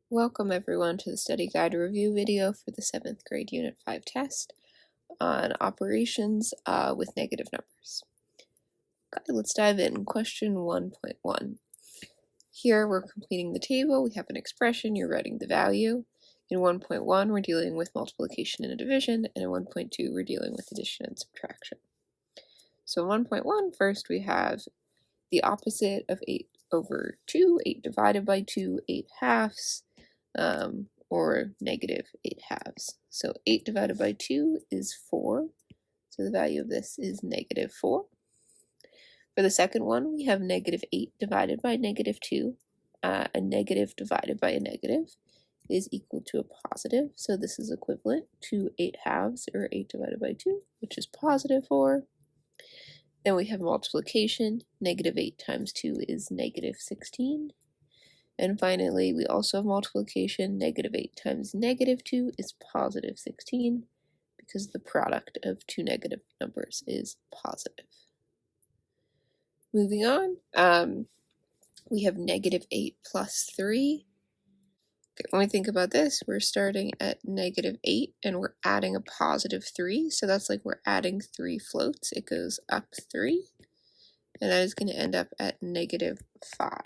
Welcome everyone to the study guide review video for the 7th grade Unit 5 test on operations with negative numbers. Okay, let's dive in. Question 1.1. Here we're completing the table. We have an expression. You're writing the value. In 1.1 we're dealing with multiplication and division, and in 1.2 we're dealing with addition and subtraction. So in 1.1, first we have the opposite of 8 over 2, 8 divided by 2, 8 halves. Or negative 8 halves. So 8 divided by 2 is 4. So the value of this is negative 4. For the second one, we have negative 8 divided by negative 2. A negative divided by a negative is equal to a positive. So this is equivalent to 8 halves, or 8 divided by 2, which is positive 4. Then we have multiplication. Negative 8 times 2 is negative 16. And finally, we also have multiplication. Negative 8 times negative 2 is positive 16, because the product of two negative numbers is positive. Moving on, we have negative 8 plus 3. Okay, when we think about this, we're starting at negative 8 and we're adding a positive 3. So that's like we're adding 3 floats. It goes up 3, and that is going to end up at negative 5.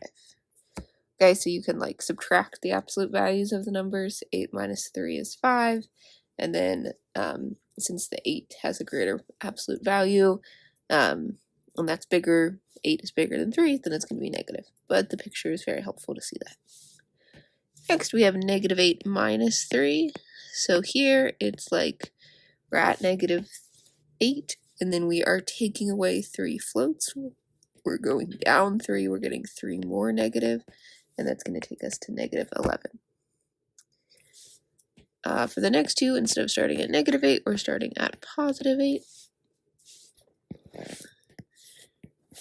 Okay, so you can like subtract the absolute values of the numbers. 8 minus 3 is 5. And then since the 8 has a greater absolute value, and that's bigger, 8 is bigger than 3, then it's going to be negative. But the picture is very helpful to see that. Next, we have negative 8 minus 3. So here it's like we're at negative 8, and then we are taking away 3 floats. We're going down 3, we're getting 3 more negative. And that's going to take us to negative 11. For the next two, instead of starting at negative 8, we're starting at positive 8.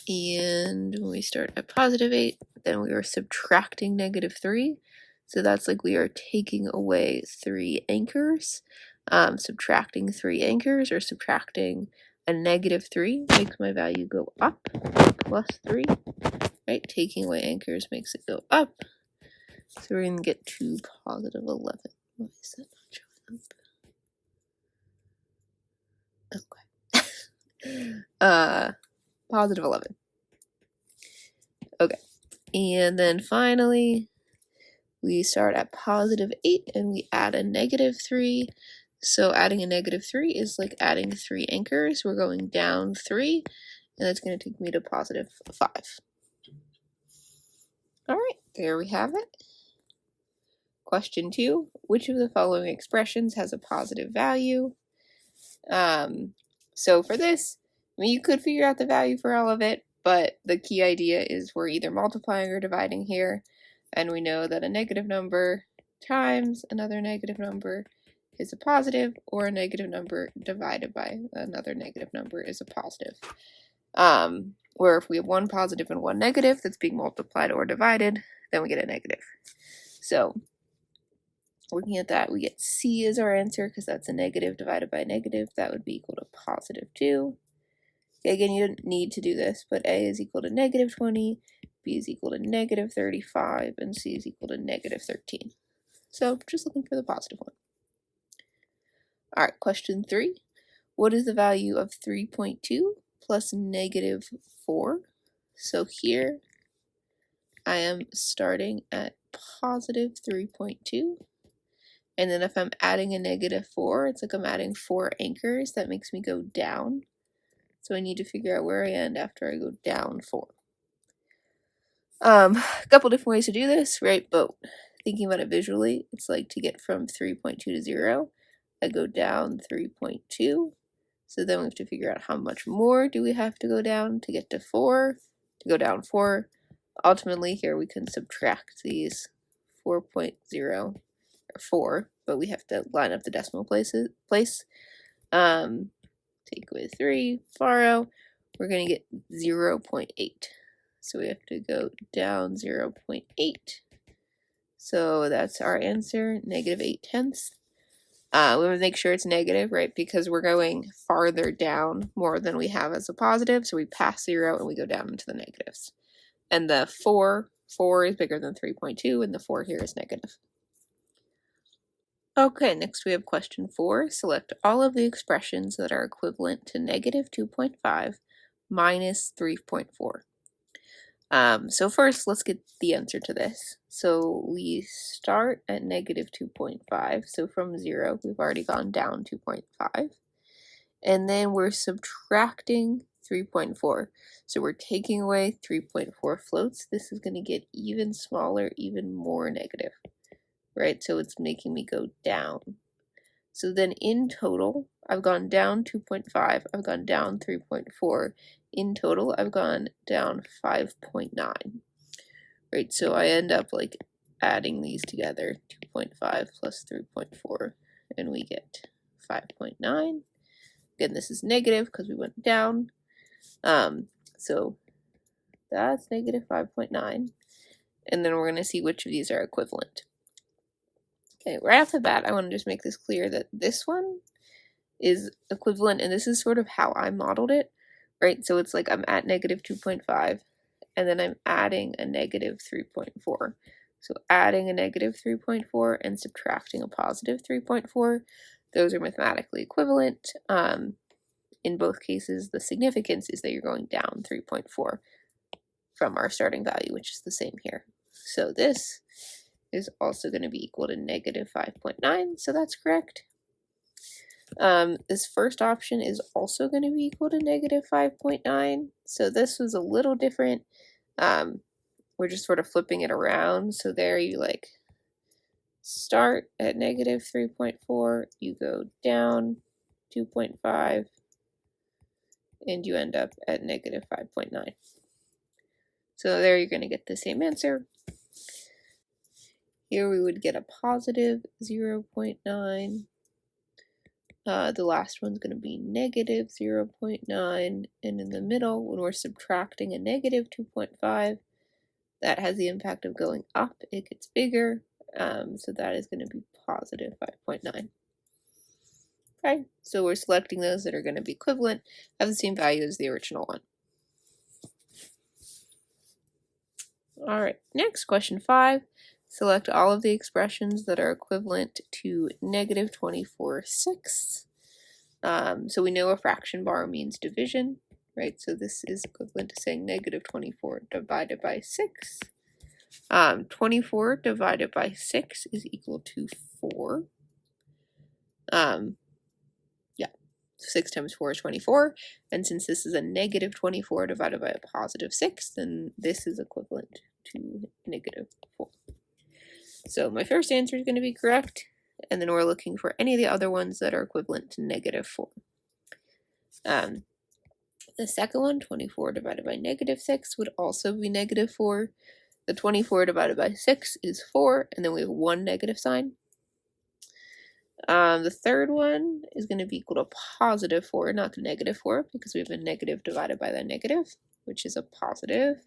And when we start at positive 8, then we are subtracting negative 3. So that's like we are taking away 3 anchors. Subtracting 3 anchors, or subtracting a negative 3 makes my value go up, plus 3. Right? Taking away anchors makes it go up. So we're going to get to positive 11. Why is that not showing up? Okay. Positive 11. Okay. And then finally, we start at positive 8 and we add a negative 3. So adding a negative 3 is like adding 3 anchors. We're going down 3, and that's going to take me to positive 5. All right, there we have it. Question 2, which of the following expressions has a positive value? So for this, I mean, you could figure out the value for all of it, but the key idea is we're either multiplying or dividing here, and we know that a negative number times another negative number is a positive, or a negative number divided by another negative number is a positive. Where if we have one positive and one negative that's being multiplied or divided, then we get a negative. So looking at that, we get C as our answer, because that's a negative divided by a negative. That would be equal to positive 2. Again, you don't need to do this, but A is equal to negative 20, B is equal to negative 35, and C is equal to negative 13. So just looking for the positive one. All right, question 3. What is the value of 3.2 plus negative 4? So here I am starting at positive 3.2. And then if I'm adding a negative 4, it's like I'm adding 4 anchors. That makes me go down. So I need to figure out where I end after I go down 4. A couple different ways to do this, right? But thinking about it visually, it's like to get from 3.2 to 0, I go down 3.2. So then we have to figure out how much more do we have to go down to get to 4, to go down 4. Ultimately, here we can subtract these 4.0 or 4, but we have to line up the decimal place. Take away 3, borrow, we're going to get 0.8. So we have to go down 0.8. So that's our answer, negative 8/10. We want to make sure it's negative, right? Because we're going farther down more than we have as a positive. So we pass 0 and we go down into the negatives. And the 4 is bigger than 3.2, and the 4 here is negative. Okay, next we have question 4. Select all of the expressions that are equivalent to negative 2.5 minus 3.4. So first, let's get the answer to this. So we start at negative 2.5. So from 0, we've already gone down 2.5. And then we're subtracting 3.4. So we're taking away 3.4 floats. This is going to get even smaller, even more negative, right? So it's making me go down. So then in total, I've gone down 2.5, I've gone down 3.4. In total, I've gone down 5.9, right? So I end up like adding these together, 2.5 plus 3.4, and we get 5.9. Again, this is negative because we went down. So that's negative 5.9. And then we're going to see which of these are equivalent. Okay, right off the bat, I want to just make this clear that this one is equivalent, and this is sort of how I modeled it, right? So it's like I'm at negative 2.5, and then I'm adding a negative 3.4. So adding a negative 3.4 and subtracting a positive 3.4, those are mathematically equivalent. In both cases, the significance is that you're going down 3.4 from our starting value, which is the same here. So this is also going to be equal to negative 5.9, so that's correct. This first option is also going to be equal to negative 5.9, so this was a little different. We're just sort of flipping it around, so there you like start at negative 3.4, you go down 2.5, and you end up at negative 5.9. So there you're going to get the same answer. Here we would get a positive 0.9. The last one's going to be negative 0.9. And in the middle, when we're subtracting a negative 2.5, that has the impact of going up. It gets bigger. So that is going to be positive 5.9. Okay, so we're selecting those that are going to be equivalent, have the same value as the original one. All right, next, question 5. Select all of the expressions that are equivalent to negative 24/6. So we know a fraction bar means division, right? So this is equivalent to saying negative 24 divided by 6. 24 divided by 6 is equal to 4. 6 times 4 is 24. And since this is a negative 24 divided by a positive 6, then this is equivalent to negative 4. So my first answer is going to be correct, and then we're looking for any of the other ones that are equivalent to negative 4. The second one, 24 divided by negative 6, would also be negative 4. The 24 divided by 6 is 4, and then we have one negative sign. The third one is going to be equal to positive 4, not to negative 4, because we have a negative divided by the negative, which is a positive.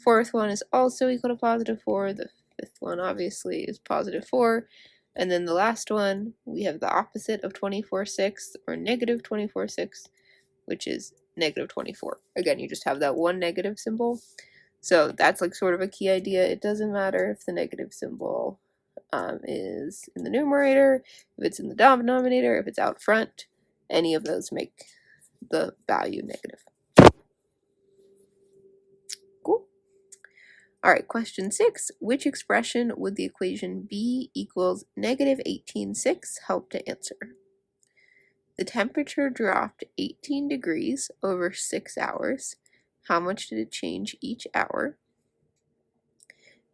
Fourth one is also equal to positive 4. The fifth one obviously is positive 4. And then the last one, we have the opposite of 24/6, or negative 24/6, which is negative 24. Again, you just have that one negative symbol. So that's like sort of a key idea. It doesn't matter if the negative symbol is in the numerator, if it's in the denominator, if it's out front, any of those make the value negative. Cool. All right, question 6. Which expression would the equation b equals negative 18/6 help to answer? The temperature dropped 18 degrees over 6 hours. How much did it change each hour?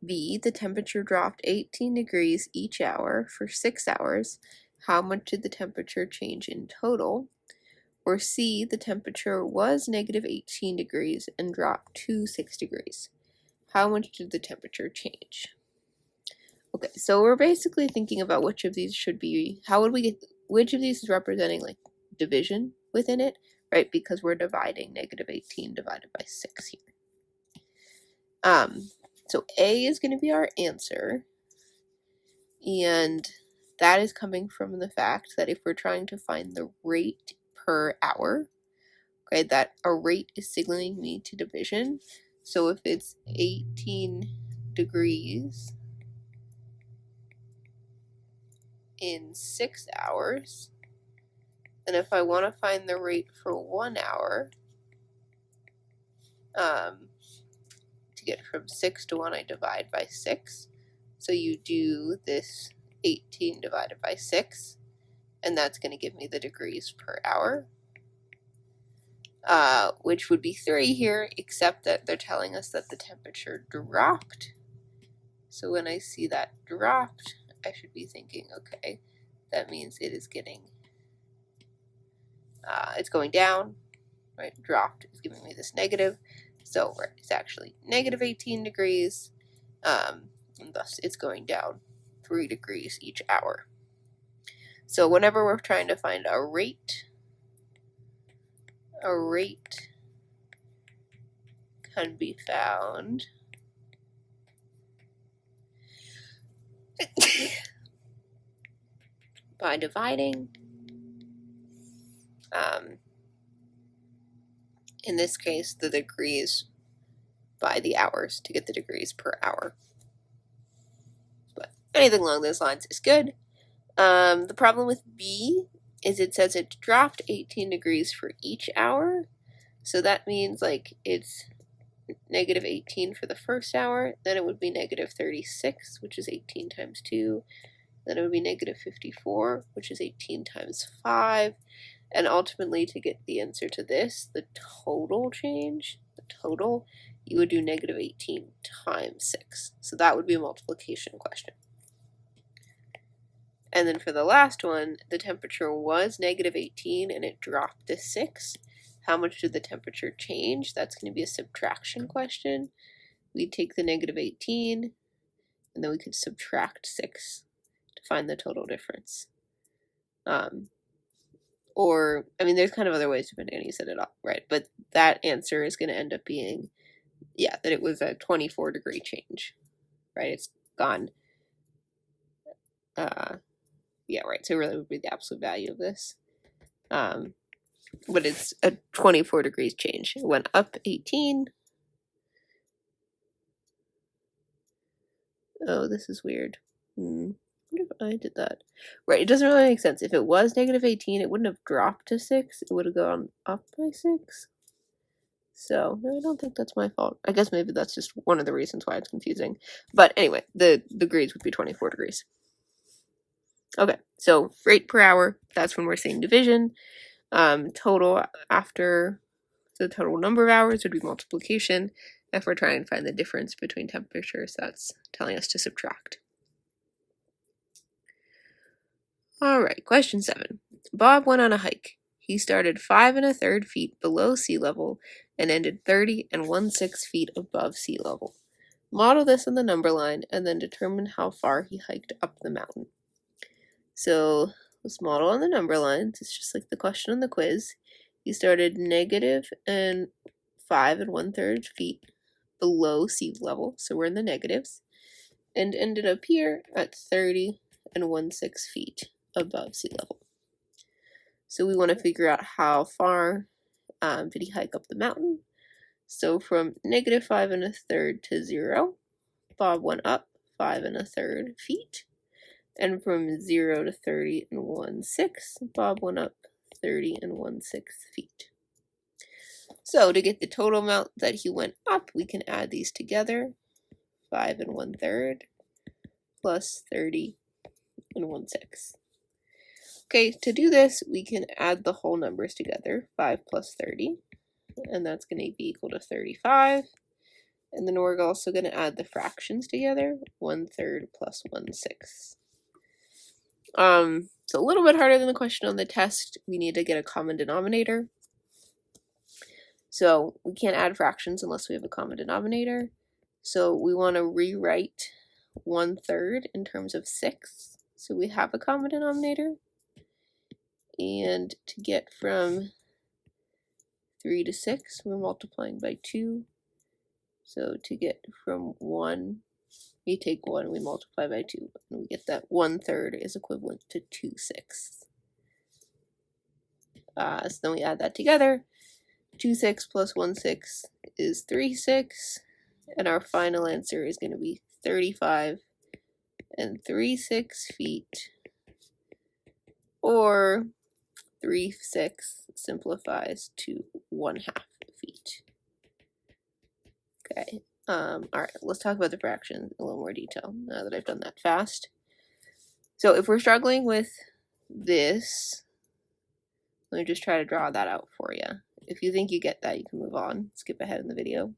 B, the temperature dropped 18 degrees each hour for 6 hours. How much did the temperature change in total? Or C, the temperature was negative 18 degrees and dropped to 6 degrees. How much did the temperature change? Okay, so we're basically thinking about which of these should be, how would we get, which of these is representing like division within it, right? Because we're dividing negative 18 divided by 6 here. So A is going to be our answer, and that is coming from the fact that if we're trying to find the rate per hour, okay, that a rate is signaling me to division. So if it's 18 degrees in 6 hours. And if I want to find the rate for 1 hour, to get from 6 to 1, I divide by 6. So you do this 18 divided by 6, and that's going to give me the degrees per hour, which would be 3 here, except that they're telling us that the temperature dropped. So when I see that dropped, I should be thinking, okay, that means it is getting, it's going down, right? Dropped is giving me this negative. So it's actually negative 18 degrees, and thus it's going down 3 degrees each hour. So whenever we're trying to find a rate can be found by dividing, in this case, the degrees by the hours to get the degrees per hour. But anything along those lines is good. The problem with B is it says it dropped 18 degrees for each hour. So that means like it's negative 18 for the first hour, then it would be negative 36, which is 18 times 2. Then it would be negative 54, which is 18 times 5. And ultimately, to get the answer to this, the total change, you would do negative 18 times 6. So that would be a multiplication question. And then for the last one, the temperature was negative 18 and it dropped to 6. How much did the temperature change? That's going to be a subtraction question. We'd take the negative 18 and then we could subtract 6 to find the total difference. Or, I mean, there's kind of other ways depending on how you set it up, right? But that answer is going to end up being, yeah, that it was a 24 degree change, right? It's gone. Yeah, right. So it really would be the absolute value of this. But it's a 24 degrees change. It went up 18. Oh, this is weird. I wonder if I did that. Right, it doesn't really make sense. If it was negative 18, it wouldn't have dropped to 6. It would have gone up by 6. So, no, I don't think that's my fault. I guess maybe that's just one of the reasons why it's confusing. But anyway, the degrees would be 24 degrees. Okay, so rate per hour, that's when we're seeing division. Total after the total number of hours would be multiplication. If we're trying to find the difference between temperatures, that's telling us to subtract. All right, question 7. Bob went on a hike. He started 5 1/3 feet below sea level and ended 30 1/6 feet above sea level. Model this on the number line and then determine how far he hiked up the mountain. So let's model on the number lines. It's just like the question on the quiz. He started negative and 5 1/3 feet below sea level, so we're in the negatives, and ended up here at 30 1/6 feet above sea level. So we want to figure out how far did he hike up the mountain. So from negative 5 1/3 to 0, Bob went up 5 1/3 feet. And from 0 to 30 1/6, Bob went up 30 1/6 feet. So to get the total amount that he went up, we can add these together. 5 1/3 plus 30 1/6. Okay, to do this, we can add the whole numbers together. 5 plus 30, and that's going to be equal to 35. And then we're also going to add the fractions together. 1/3 plus 1/6. It's a little bit harder than the question on the test. We need to get a common denominator. So we can't add fractions unless we have a common denominator. So we want to rewrite 1/3 in terms of 6. So we have a common denominator. And to get from 3 to 6, we're multiplying by 2. So to get from 1, we take 1 and we multiply by 2. And we get that 1/3 is equivalent to 2/6. So then we add that together. 2/6 plus 1/6 is 3/6. And our final answer is going to be 35 3/6 feet or 3/6 simplifies to 1/2 feet. Okay, all right, let's talk about the fraction in a little more detail now that I've done that fast. So if we're struggling with this, let me just try to draw that out for you. If you think you get that, you can move on, skip ahead in the video.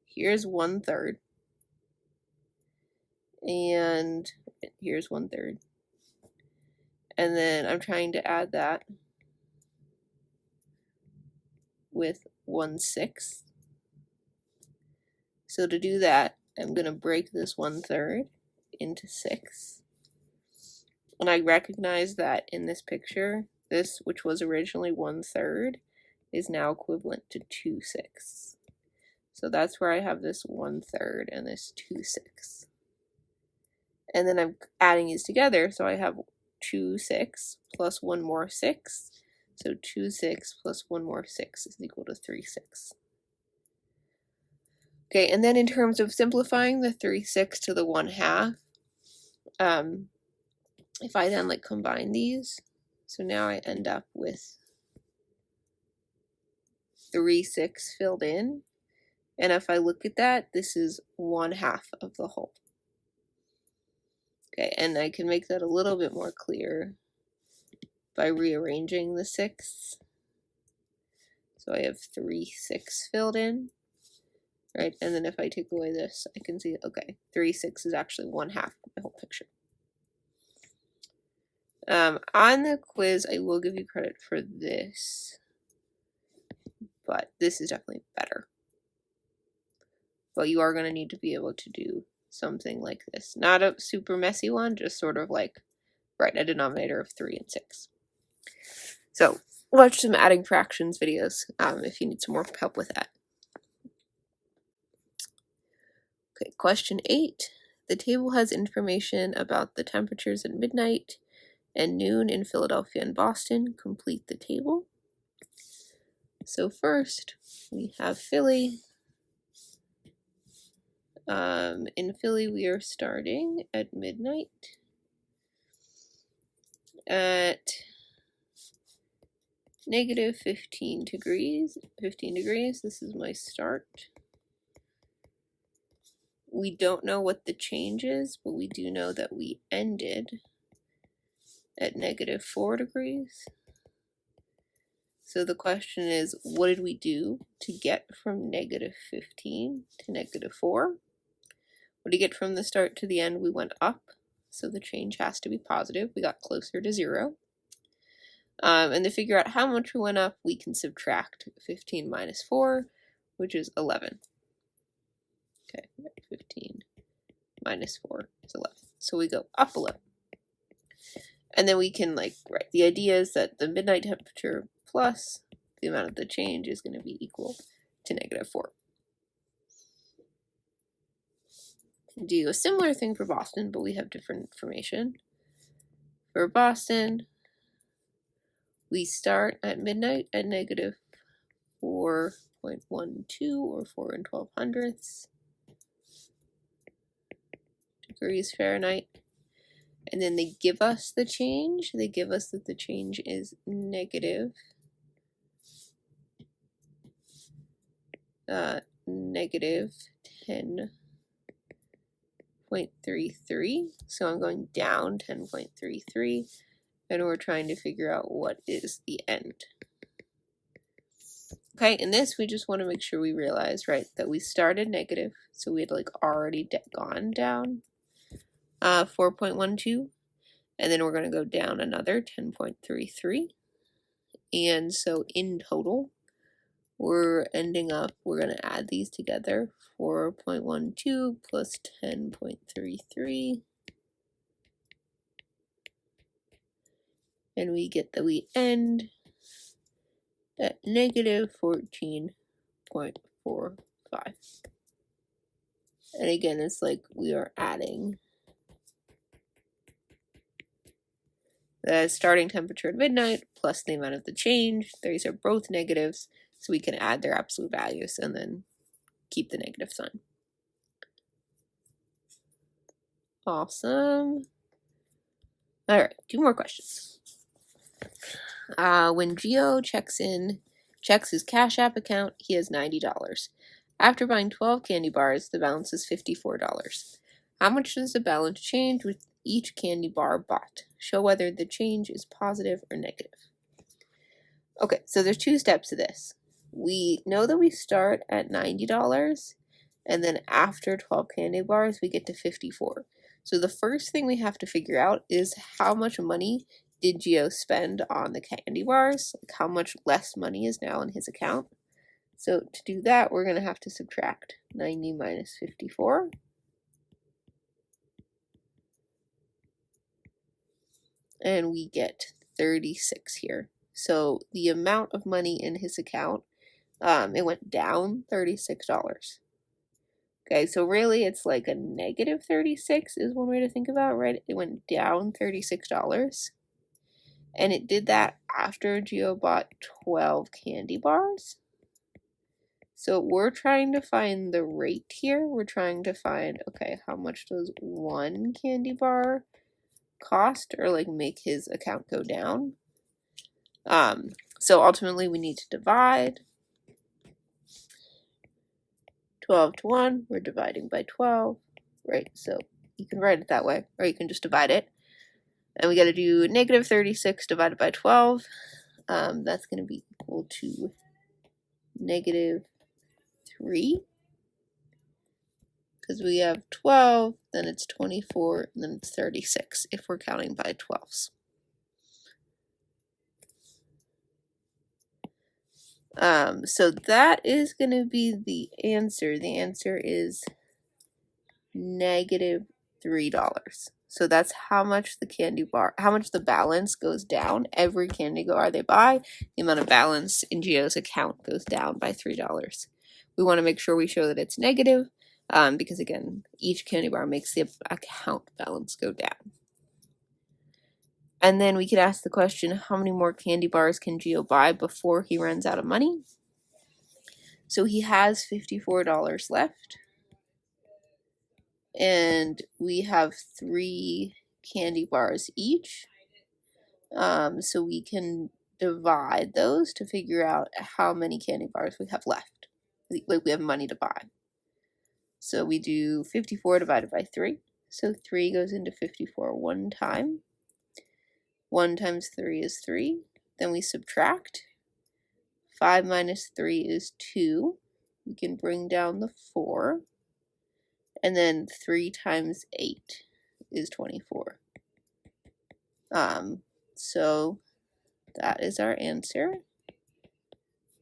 Here's 1/3. And here's 1/3. And then I'm trying to add that with 1/6. So to do that, I'm going to break this 1/3 into 6. And I recognize that in this picture, this, which was originally 1/3, is now equivalent to 2/6. So that's where I have this 1/3 and this 2/6. And then I'm adding these together, so I have 2/6 plus 1 more 6. So 2/6 plus 1 more 6 is equal to 3/6. Okay, and then in terms of simplifying the 3/6 to the 1/2, if I then combine these, so now I end up with 3/6 filled in. And if I look at that, this is 1/2 of the whole. Okay, and I can make that a little bit more clear by rearranging the 6. So I have 3/6 filled in, right? And then if I take away this, I can see, okay, 3/6 is actually 1/2 of the whole picture. On the quiz, I will give you credit for this, but this is definitely better. But you are going to need to be able to do something like this. Not a super messy one, just sort of write a denominator of 3 and 6. So watch some adding fractions videos if you need some more help with that. Okay, question 8. The table has information about the temperatures at midnight and noon in Philadelphia and Boston. Complete the table. So first, we have Philly. In Philly, we are starting at midnight at negative 15 degrees. This is my start. We don't know what the change is, but we do know that we ended at negative 4 degrees. So the question is, what did we do to get from negative 15 to negative 4? What did we get from the start to the end? We went up, so the change has to be positive. We got closer to 0. And to figure out how much we went up, we can subtract 15 minus 4, which is 11. Okay, 15 minus 4 is 11. So we go up 11. And then we can write, the idea is that the midnight temperature plus the amount of the change is going to be equal to negative 4. Do a similar thing for Boston, but we have different information. For Boston, we start at midnight at negative 4.12 or 4 12/100 degrees Fahrenheit. And then they give us the change. They give us that the change is negative 10.33. So I'm going down 10.33, and we're trying to figure out what is the end. Okay, in this, we just want to make sure we realize, right, that we started negative, so we had already gone down 4.12, and then we're going to go down another 10.33, and so in total, we're ending up, we're going to add these together, 4.12 plus 10.33, and we get that we end at negative 14.45. And again, it's we are adding the starting temperature at midnight plus the amount of the change. These are both negatives, so we can add their absolute values and then keep the negative sign. Awesome. All right, 2 more questions. When Gio checks his Cash App account, he has $90. After buying 12 candy bars, the balance is $54. How much does the balance change with each candy bar bought? Show whether the change is positive or negative. Okay, so there's 2 steps to this. We know that we start at $90, and then after 12 candy bars, we get to 54. So the first thing we have to figure out is how much money did Gio spend on the candy bars? Like how much less money is now in his account? So to do that, we're going to have to subtract 90 minus 54. And we get 36 here. So the amount of money in his account, it went down $36. Okay, so really it's like a negative 36 is one way to think about it, right? It went down $36. And it did that after Gio bought 12 candy bars. So we're trying to find the rate here. We're trying to find, okay, how much does 1 candy bar cost or like make his account go down? So ultimately we need to divide 12 to 1. We're dividing by 12, right? So you can write it that way, or you can just divide it. And we got to do negative 36 divided by 12. That's going to be equal to negative 3. Because we have 12, then it's 24, and then it's 36 if we're counting by 12s. So that is going to be the answer. The answer is negative $3. So that's how much the balance goes down. Every candy bar they buy, the amount of balance in Gio's account goes down by $3. We want to make sure we show that it's negative, because again, each candy bar makes the account balance go down. And then we could ask the question, how many more candy bars can Gio buy before he runs out of money? So he has $54 left. And we have 3 candy bars each. So we can divide those to figure out how many candy bars we have left. Like we have money to buy. So we do 54 divided by 3. So 3 goes into 54 one time. 1 times 3 is 3. Then we subtract. 5 minus 3 is 2. We can bring down the 4. And then 3 times 8 is 24. So that is our answer.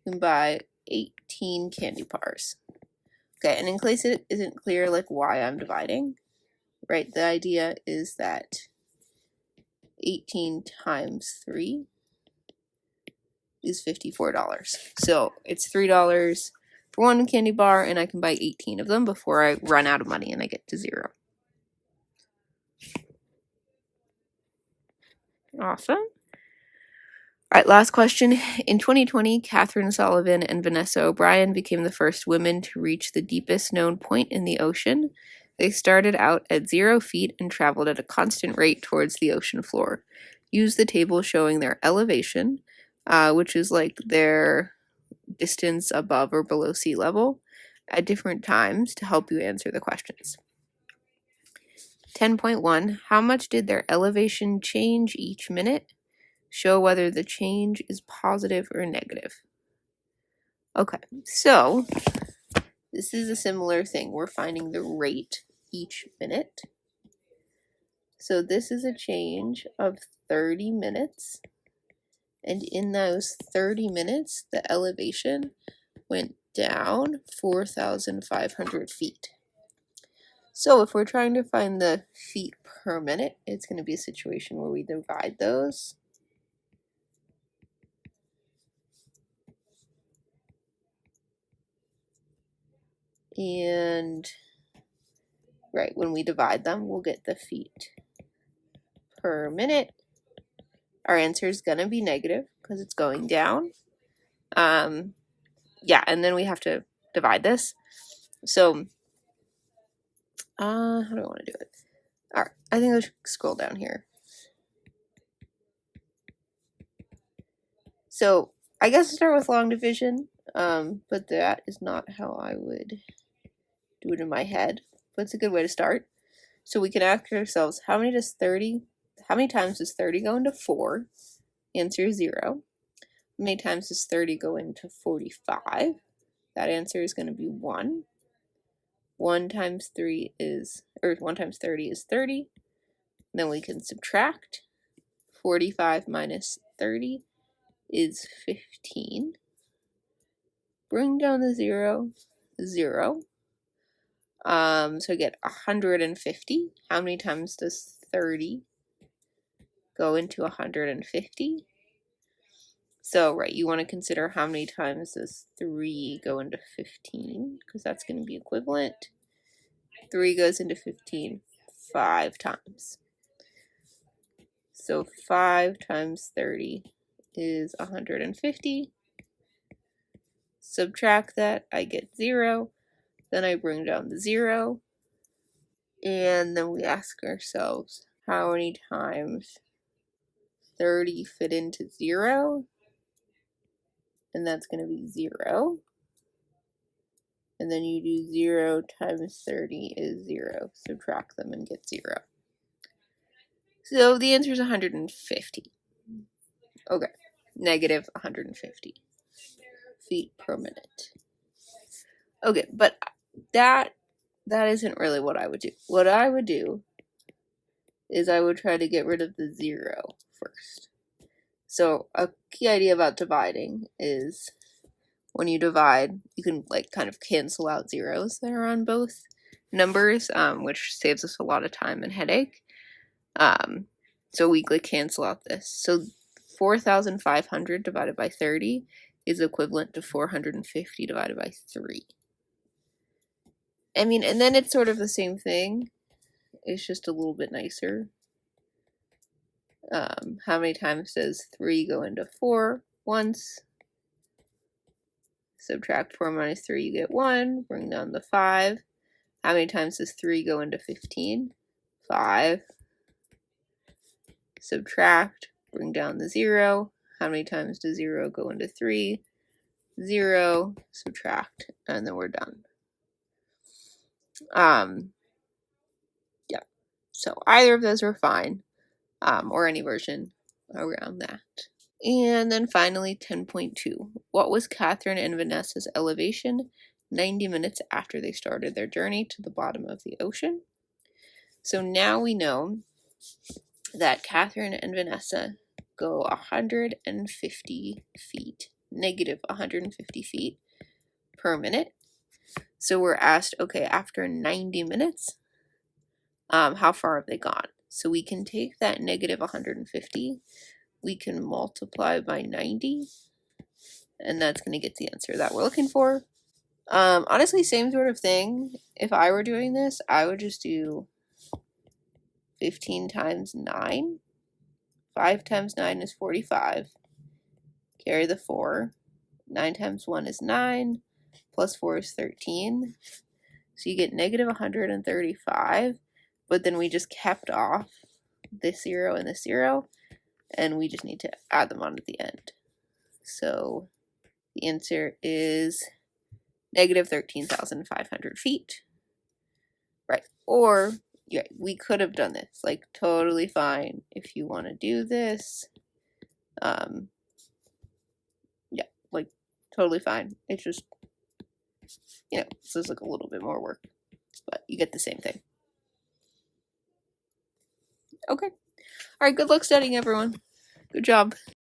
You can buy 18 candy bars. Okay, and in case it isn't clear like why I'm dividing, right? The idea is that 18 times 3 is $54. So it's $3 for 1 candy bar, and I can buy 18 of them before I run out of money and I get to 0. Awesome. All right, last question. In 2020, Catherine Sullivan and Vanessa O'Brien became the first women to reach the deepest known point in the ocean. They started out at 0 feet and traveled at a constant rate towards the ocean floor. Use the table showing their elevation, which is like their distance above or below sea level, at different times to help you answer the questions. 10.1, how much did their elevation change each minute? Show whether the change is positive or negative. Okay, so this is a similar thing. We're finding the rate each minute. So this is a change of 30 minutes. And in those 30 minutes, the elevation went down 4,500 feet. So if we're trying to find the feet per minute, it's going to be a situation where we divide those. And right, when we divide them, we'll get the feet per minute. Our answer is going to be negative because it's going down. Yeah, and then we have to divide this. So, how do I want to do it? All right, I think I'll scroll down here. So I guess start with long division, but that is not how I would do it in my head, but it's a good way to start. So we can ask ourselves, how many times does 30 go into 4? Answer is 0. How many times does 30 go into 45? That answer is going to be 1. 1 times 30 is 30. Then we can subtract. 45 minus 30 is 15. Bring down the 0, 0. So I get 150. How many times does 30 go into 150? So, right, you want to consider how many times does 3 go into 15, because that's going to be equivalent. 3 goes into 15 5 times. So 5 times 30 is 150. Subtract that, I get 0. Then I bring down the 0. And then we ask ourselves, how many times 30 fit into 0? And that's going to be 0. And then you do 0 times 30 is 0. Subtract them and get 0. So the answer is 150. Okay, negative 150 feet per minute. Okay, but that isn't really what I would do. What I would do is I would try to get rid of the 0 first. So a key idea about dividing is when you divide, you can like kind of cancel out zeros that are on both numbers, which saves us a lot of time and headache. So we like cancel out this. So 4,500 divided by 30 is equivalent to 450 divided by 3. I mean, and then it's sort of the same thing. It's just a little bit nicer. How many times does 3 go into 4? Once. Subtract 4 minus 3, you get 1. Bring down the 5. How many times does 3 go into 15? 5. Subtract, bring down the 0. How many times does 0 go into 3? 0. Subtract, and then we're done. Yeah. So either of those are fine, or any version around that. And then finally, 10.2. What was Catherine and Vanessa's elevation 90 minutes after they started their journey to the bottom of the ocean? So now we know that Catherine and Vanessa go 150 feet, negative 150 feet per minute. So we're asked, okay, after 90 minutes, how far have they gone? So we can take that negative 150, we can multiply by 90, and that's going to get the answer that we're looking for. Honestly, same sort of thing. If I were doing this, I would just do 15 times 9. 5 times 9 is 45. Carry the 4. 9 times 1 is 9. Plus 4 is 13. So you get negative 135. But then we just kept off this 0 and this 0. And we just need to add them on at the end. So the answer is negative 13,500 feet. Right. Or yeah, we could have done this, like totally fine if you want to do this. Yeah, like totally fine. It's just, this is like a little bit more work, but you get the same thing. Okay. All right, good luck studying, everyone. Good job.